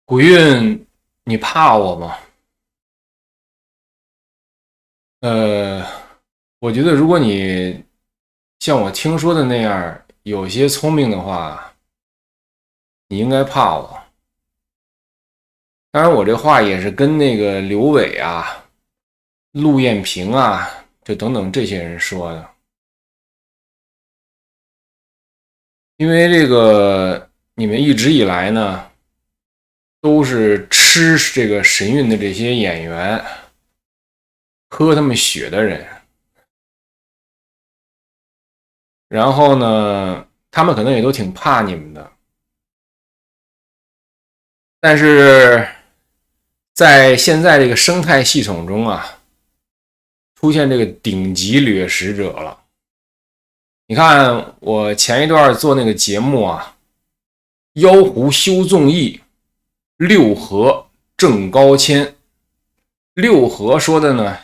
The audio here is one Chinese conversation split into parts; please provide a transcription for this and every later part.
古韵，你怕我吗？呃，我觉得如果你像我听说的那样有些聪明的话，你应该怕我。当然，我这话也是跟那个刘伟啊、陆艳萍啊，这等等这些人说的。因为这个你们一直以来呢，都是吃这个神韵的这些演员，喝他们血的人。然后呢，他们可能也都挺怕你们的。但是在现在这个生态系统中啊，出现这个顶级掠食者了。你看我前一段做那个节目啊，妖狐修纵意，六合正高迁。六合说的呢，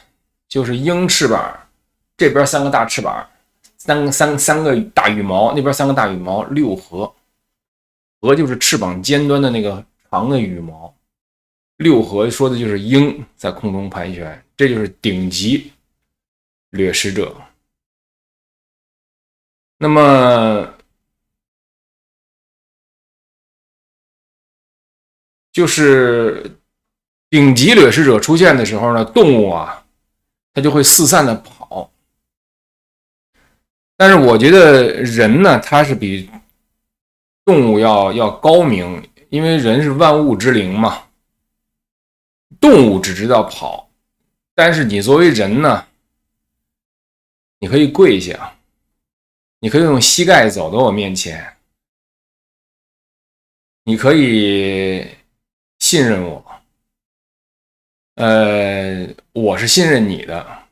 就是鹰翅膀，这边三个大翅膀，三个大羽毛，那边三个大羽毛，六合。合就是翅膀尖端的那个长的羽毛。六合说的就是鹰在空中盘旋，这就是顶级掠食者。那么就是顶级掠食者出现的时候呢，动物啊，它就会四散的跑。但是我觉得人呢，他是比动物要高明，因为人是万物之灵嘛。动物只知道跑，但是你作为人呢，你可以跪下，你可以用膝盖走到我面前，你可以信任我，我是信任你的。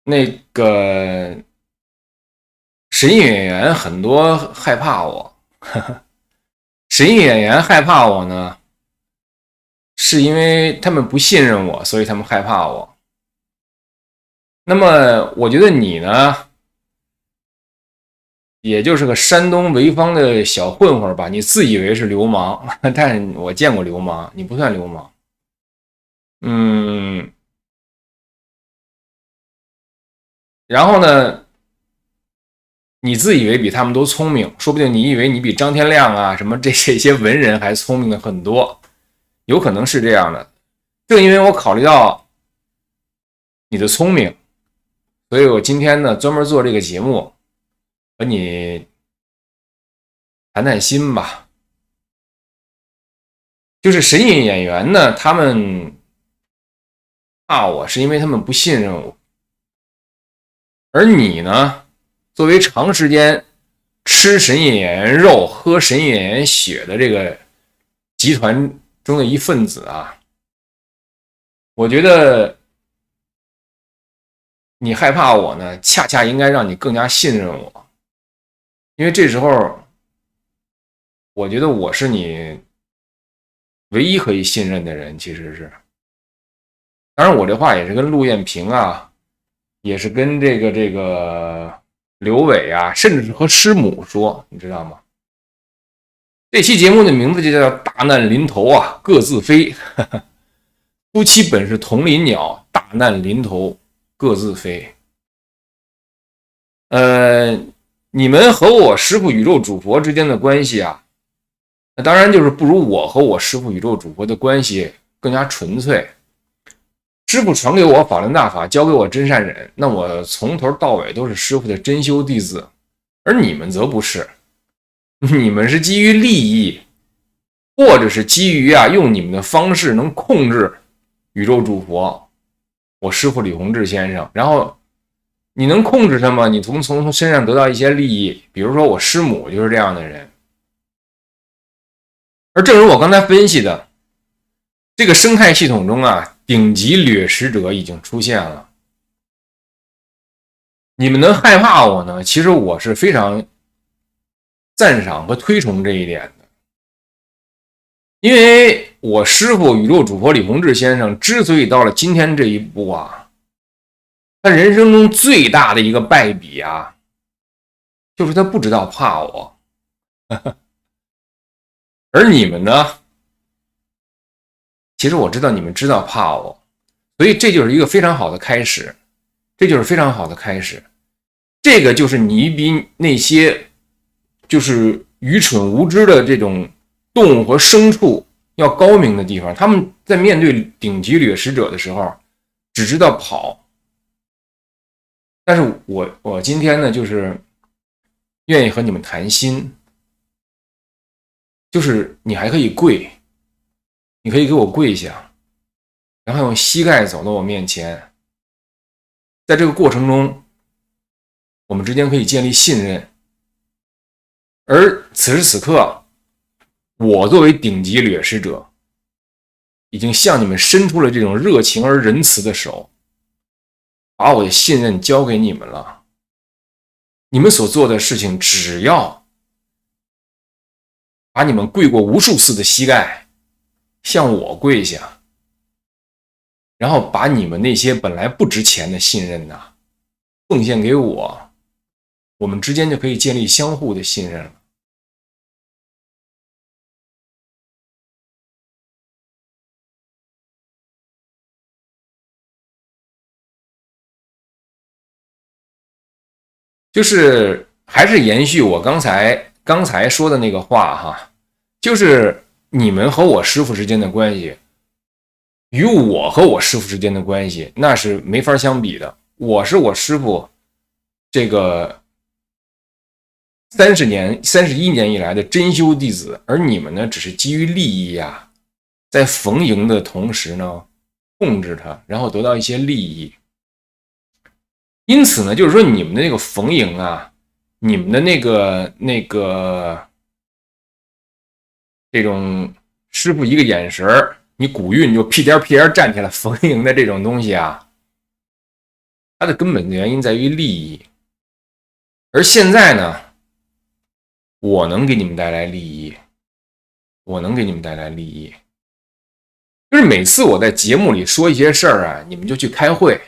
那个神隐演员很多害怕我，神隐演员害怕我呢，是因为他们不信任我，所以他们害怕我。那么我觉得你呢，也就是个山东潍坊的小混混吧，你自以为是流氓，但是我见过流氓，你不算流氓。然后呢，你自以为比他们都聪明，说不定你以为你比张天亮啊什么这些文人还聪明的很多，有可能是这样的。正因为我考虑到你的聪明，所以我今天呢专门做这个节目，和你谈谈心吧。就是神隐演员呢，他们怕我是因为他们不信任我，而你呢，作为长时间吃神隐演员肉、喝神隐演员血的这个集团中的一份子啊，我觉得你害怕我呢，恰恰应该让你更加信任我，因为这时候我觉得我是你唯一可以信任的人，其实是。当然，我这话也是跟陆艳萍啊，也是跟这个刘伟啊，甚至是和师母说，你知道吗？这期节目的名字就叫大难临头啊，各自飞。夫妻本是同林鸟，大难临头各自飞。你们和我师父宇宙主佛之间的关系啊，那当然就是不如我和我师父宇宙主佛的关系更加纯粹。师父传给我法轮大法，教给我真善忍，那我从头到尾都是师父的真修弟子，而你们则不是，你们是基于利益，或者是基于用你们的方式能控制宇宙主佛，我师父李洪志先生，然后你能控制他吗？你从身上得到一些利益，比如说我师母就是这样的人。而正如我刚才分析的，这个生态系统中啊，顶级掠食者已经出现了。你们能害怕我呢？其实我是非常赞赏和推崇这一点的，因为我师父宇宙主佛李洪志先生之所以到了今天这一步啊，他人生中最大的一个败笔啊，就是他不知道怕我。而你们呢，其实我知道你们知道怕我，所以这就是一个非常好的开始，这就是非常好的开始。这个就是你比那些就是愚蠢无知的这种动物和牲畜要高明的地方。他们在面对顶级掠食者的时候只知道跑，但是我今天呢就是愿意和你们谈心，就是你还可以跪，你可以给我跪下，然后用膝盖走到我面前，在这个过程中我们之间可以建立信任。而此时此刻，我作为顶级掠食者已经向你们伸出了这种热情而仁慈的手，把我的信任交给你们了。你们所做的事情，只要把你们跪过无数次的膝盖向我跪下，然后把你们那些本来不值钱的信任奉献给我，我们之间就可以建立相互的信任了。就是还是延续我刚才说的那个话哈，就是你们和我师父之间的关系与我和我师父之间的关系那是没法相比的。我是我师父这个31年以来的真修弟子，而你们呢只是基于利益在逢迎的同时呢控制它，然后得到一些利益。因此呢，就是说你们的那个逢迎你们的那个这种师傅一个眼神你古韵就屁颠屁颠站起来逢迎的这种东西它的根本的原因在于利益。而现在呢，我能给你们带来利益，就是每次我在节目里说一些事儿你们就去开会，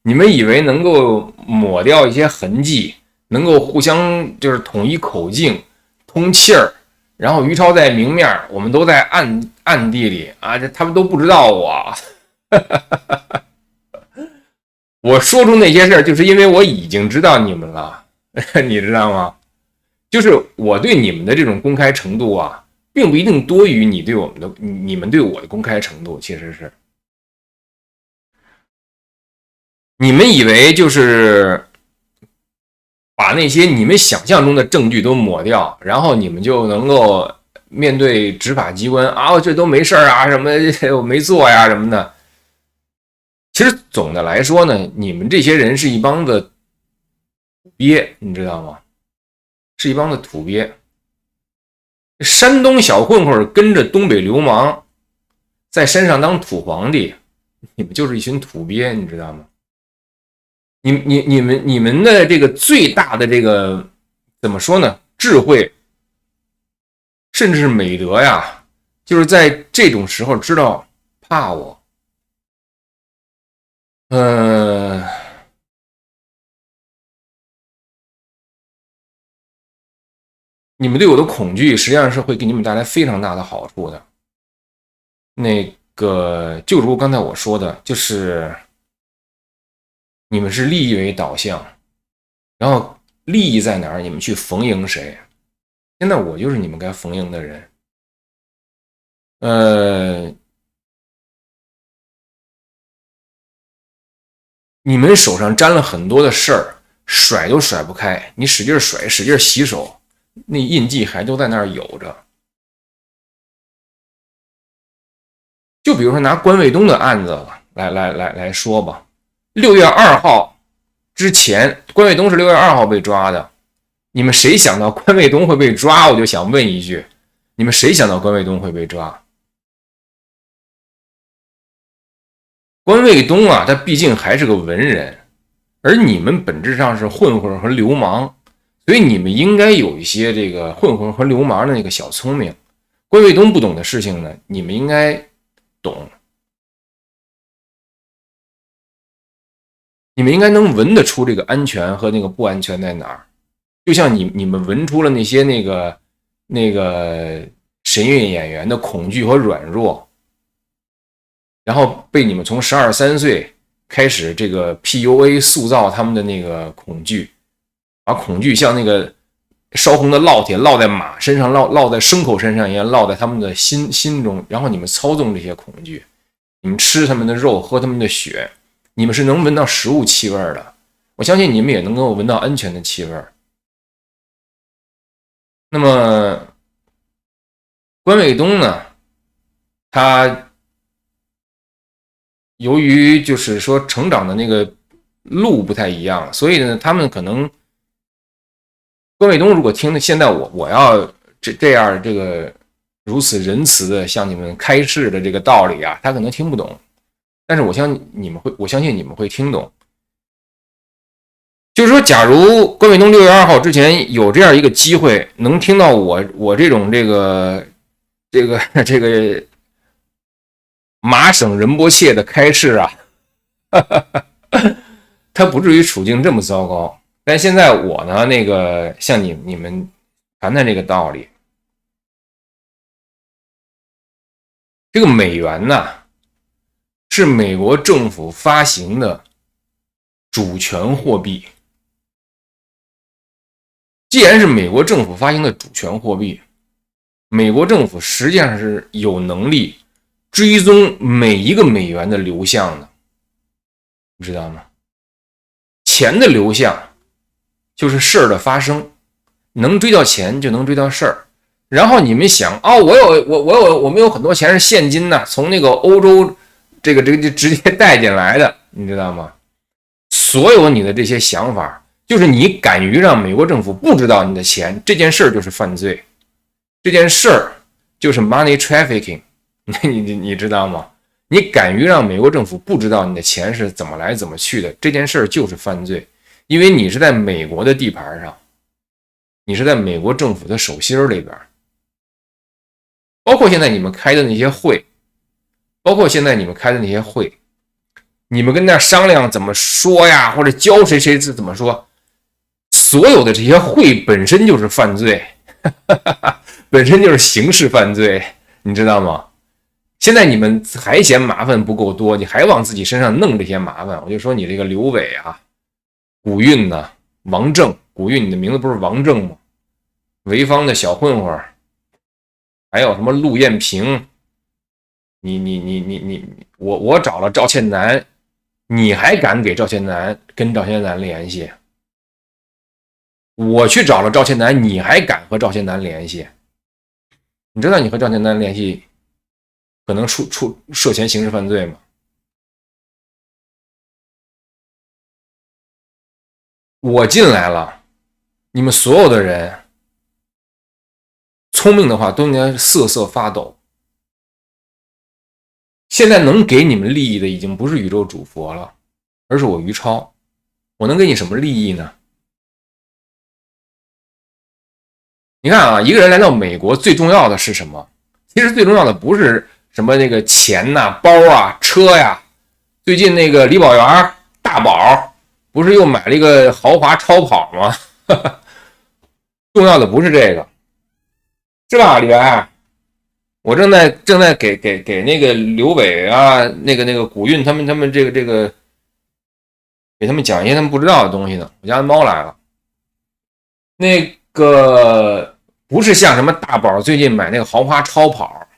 你们以为能够抹掉一些痕迹，能够互相就是统一口径通气儿，然后于超在明面，我们都在暗地里他们都不知道我我说出那些事儿就是因为我已经知道你们了你知道吗？就是我对你们的这种公开程度并不一定多于你们对我的公开程度。其实是你们以为就是把那些你们想象中的证据都抹掉，然后你们就能够面对执法机关这都没事什么我没做什么的。其实总的来说呢，你们这些人是一帮的土鳖，你知道吗？是一帮的土鳖。山东小混混跟着东北流氓在山上当土皇帝，你们就是一群土鳖，你知道吗？你们的这个最大的这个怎么说呢？智慧，甚至是美德就是在这种时候知道怕我。你们对我的恐惧实际上是会给你们带来非常大的好处的。那个就如刚才我说的，就是你们是利益为导向，然后利益在哪儿，你们去逢迎谁。现在我就是你们该逢迎的人。你们手上沾了很多的事儿，甩都甩不开，你使劲甩，使劲洗手，那印记还都在那儿有着。就比如说拿关卫东的案子来说吧，6月2号之前，关卫东是6月2号被抓的。你们谁想到关卫东会被抓？我就想问一句，你们谁想到关卫东会被抓？关卫东他毕竟还是个文人，而你们本质上是混混和流氓，所以你们应该有一些这个混混和流氓的那个小聪明。关卫东不懂的事情呢，你们应该懂，你们应该能闻得出这个安全和那个不安全在哪儿。就像你们闻出了那些那个那个神韵演员的恐惧和软弱，然后被你们从12、13岁开始这个 PUA 塑造他们的那个恐惧，把恐惧像那个烧红的烙铁烙在马身上，烙在牲口身上一样，烙在他们的心中，然后你们操纵这些恐惧，你们吃他们的肉，喝他们的血，你们是能闻到食物气味的，我相信你们也能够闻到安全的气味。那么关卫东呢，他由于就是说成长的那个路不太一样，所以呢，他们可能关卫东如果听的现在我要这样这个如此仁慈的向你们开示的这个道理啊，他可能听不懂，但是我相信你们会听懂。就是说，假如关卫东6月2号之前有这样一个机会，能听到我这种这个麻省仁波切的开示啊，他不至于处境这么糟糕。但现在我呢，那个向你们谈谈这个道理。这个美元呢，是美国政府发行的主权货币。既然是美国政府发行的主权货币，美国政府实际上是有能力追踪每一个美元的流向的，你知道吗？钱的流向就是事儿的发生，能追到钱就能追到事儿。然后你们想，我们有很多钱是现金呢，从那个欧洲这个直接带进来的，你知道吗？所有你的这些想法，就是你敢于让美国政府不知道你的钱，这件事就是犯罪，这件事儿就是 money trafficking， 你知道吗？你敢于让美国政府不知道你的钱是怎么来怎么去的，这件事儿就是犯罪，因为你是在美国的地盘上，你是在美国政府的手心里边。包括现在你们开的那些会，你们跟那商量怎么说呀，或者教谁怎么说，所有的这些会本身就是犯罪，本身就是刑事犯罪，你知道吗？现在你们还嫌麻烦不够多，你还往自己身上弄这些麻烦，我就说你这个刘伟啊、古运呢、王正，古运你的名字不是王正吗？潍坊的小混混，还有什么陆艳萍，我找了赵倩楠，你还敢跟赵倩楠联系？我去找了赵倩楠，你还敢和赵倩楠联系？你知道你和赵倩楠联系可能涉嫌刑事犯罪吗？我进来了，你们所有的人聪明的话都应该瑟瑟发抖。现在能给你们利益的已经不是宇宙主佛了，而是我于超。我能给你什么利益呢？你看啊，一个人来到美国最重要的是什么？其实最重要的不是什么那个钱呐、包啊、车呀。最近那个李宝元大宝不是又买了一个豪华超跑吗？重要的不是这个，是吧，李白？我正在给那个刘伟啊，那个古运他们这个给他们讲一些他们不知道的东西呢。我家的猫来了，那个不是像什么大宝最近买那个豪华超跑，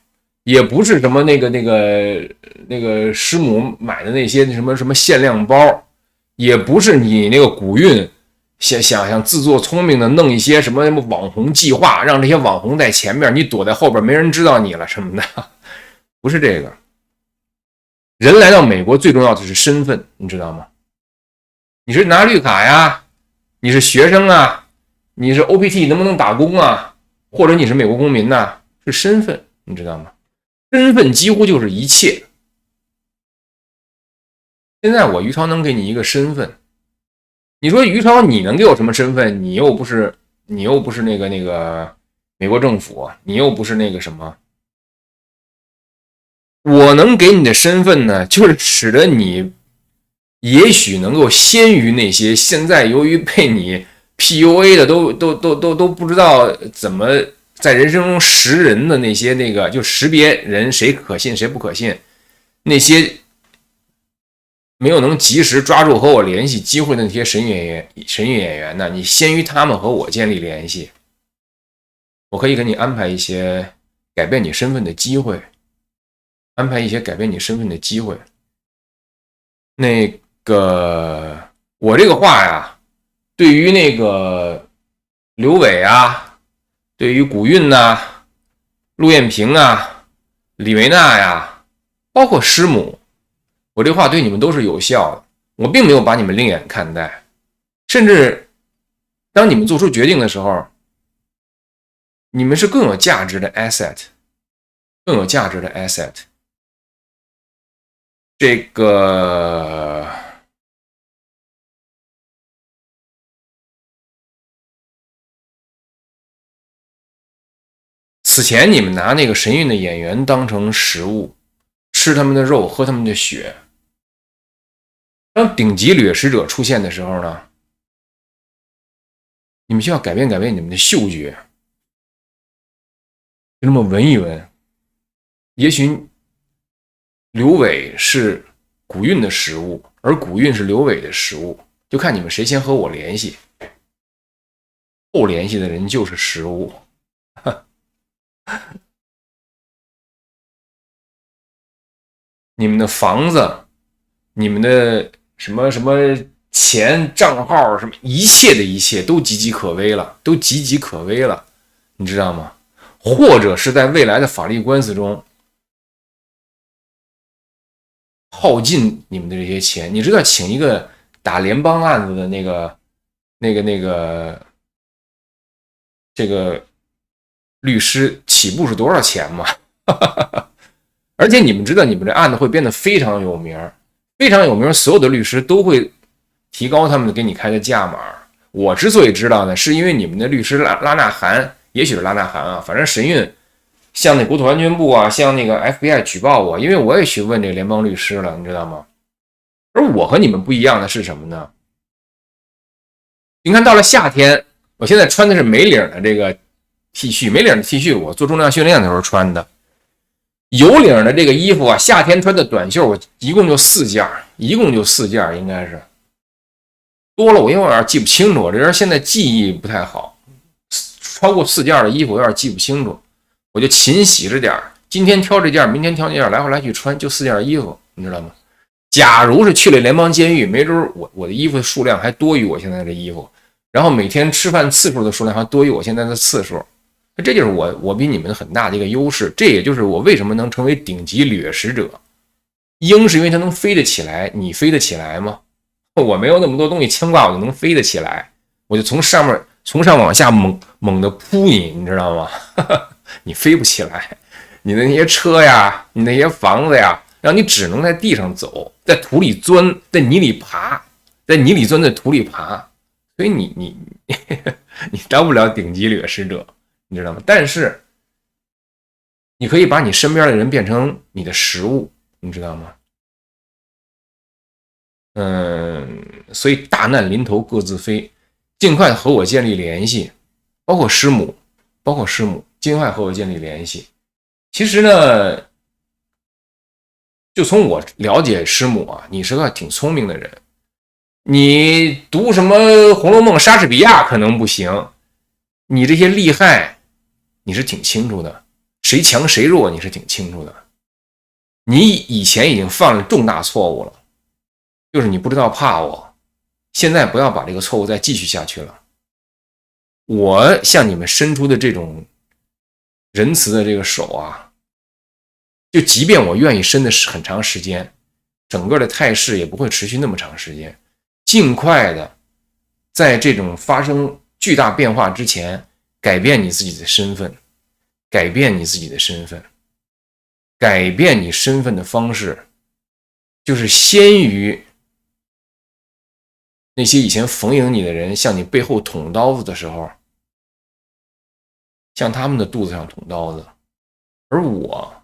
也不是什么那个师母买的那些什么限量包，也不是你那个古运想自作聪明的弄一些什么网红计划，让这些网红在前面，你躲在后边没人知道你了什么的，不是这个。人来到美国最重要的是身份，你知道吗？你是拿绿卡呀，你是学生啊，你是 OPT 能不能打工啊，或者你是美国公民呐，是身份，你知道吗？身份几乎就是一切。现在我于超能给你一个身份，你说于超你能给我什么身份？你又不是那个美国政府，你又不是那个什么。我能给你的身份呢，就是使得你也许能够先于那些现在由于被你 PUA 的都不知道怎么在人生中识人的那些就识别人谁可信谁不可信，那些没有能及时抓住和我联系机会的那些神韵演员呢，你先于他们和我建立联系，我可以给你安排一些改变你身份的机会，我这个话呀，对于那个刘伟啊，对于古韵呐、陆艳萍啊、李维娜呀，包括师母，我这话对你们都是有效的。我并没有把你们另眼看待，甚至当你们做出决定的时候，你们是更有价值的 asset。这个此前你们拿那个神韵的演员当成食物，吃他们的肉，喝他们的血。当顶级掠食者出现的时候呢，你们需要改变你们的嗅觉，就那么闻一闻。也许刘伟是古韵的食物，而古韵是刘伟的食物，就看你们谁先和我联系。后联系的人就是食物。你们的房子，你们的什么钱账号，什么一切的一切都岌岌可危了，你知道吗？或者是在未来的法律官司中耗尽你们的这些钱。你知道请一个打联邦案子的这个律师起步是多少钱吗？而且你们知道你们这案子会变得非常有名，所有的律师都会提高他们给你开的价码。我之所以知道呢，是因为你们的律师拉纳函，也许是拉纳函啊，反正神韵向那国土安全部啊，向那个 FBI 举报我，因为我也去问这个联邦律师了，你知道吗？而我和你们不一样的是什么呢？你看到了夏天，我现在穿的是没领的这个 T 恤，没领的 T 恤我做重量训练的时候穿的。有领的这个衣服啊，夏天穿的短袖，我一共就4件，应该是多了，我因为我有点记不清楚，我这人现在记忆不太好，超过4件的衣服我有点记不清楚，我就勤洗着点，今天挑这件，明天挑这件，来回来去穿，就4件衣服，你知道吗？假如是去了联邦监狱，没准我的衣服的数量还多于我现在的衣服，然后每天吃饭次数的数量还多于我现在的次数。这就是我比你们很大的一个优势，这也就是我为什么能成为顶级掠食者。鹰是因为它能飞得起来，你飞得起来吗？我没有那么多东西牵挂，我就能飞得起来，我就从上往下猛的扑你知道吗？你飞不起来，你的那些车呀，你那些房子呀，让你只能在地上走，在土里钻，在泥里爬，在土里爬，所以你当不了顶级掠食者。你知道吗？但是你可以把你身边的人变成你的食物，你知道吗？所以大难临头各自飞，尽快和我建立联系，包括师母，尽快和我建立联系。其实呢，就从我了解师母啊，你是个挺聪明的人，你读什么《红楼梦》莎士比亚可能不行，你这些厉害你是挺清楚的，谁强谁弱你是挺清楚的。你以前已经犯了重大错误了，就是你不知道怕我，现在不要把这个错误再继续下去了。我向你们伸出的这种仁慈的这个手啊，就即便我愿意伸的很长时间，整个的态势也不会持续那么长时间，尽快的在这种发生巨大变化之前改变你自己的身份，改变你身份的方式，就是先于那些以前逢迎你的人向你背后捅刀子的时候，向他们的肚子上捅刀子，而我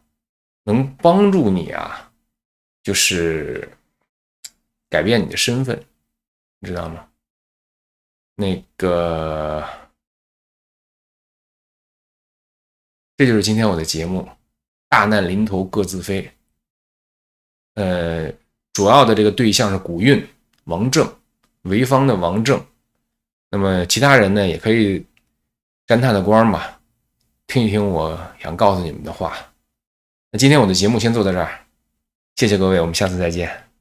能帮助你啊，就是改变你的身份，你知道吗？那个这就是今天我的节目，大难临头各自飞。主要的这个对象是古运、王正，潍坊的王正。那么其他人呢，也可以沾他的光吧，听一听我想告诉你们的话。那今天我的节目先做到这儿，谢谢各位，我们下次再见。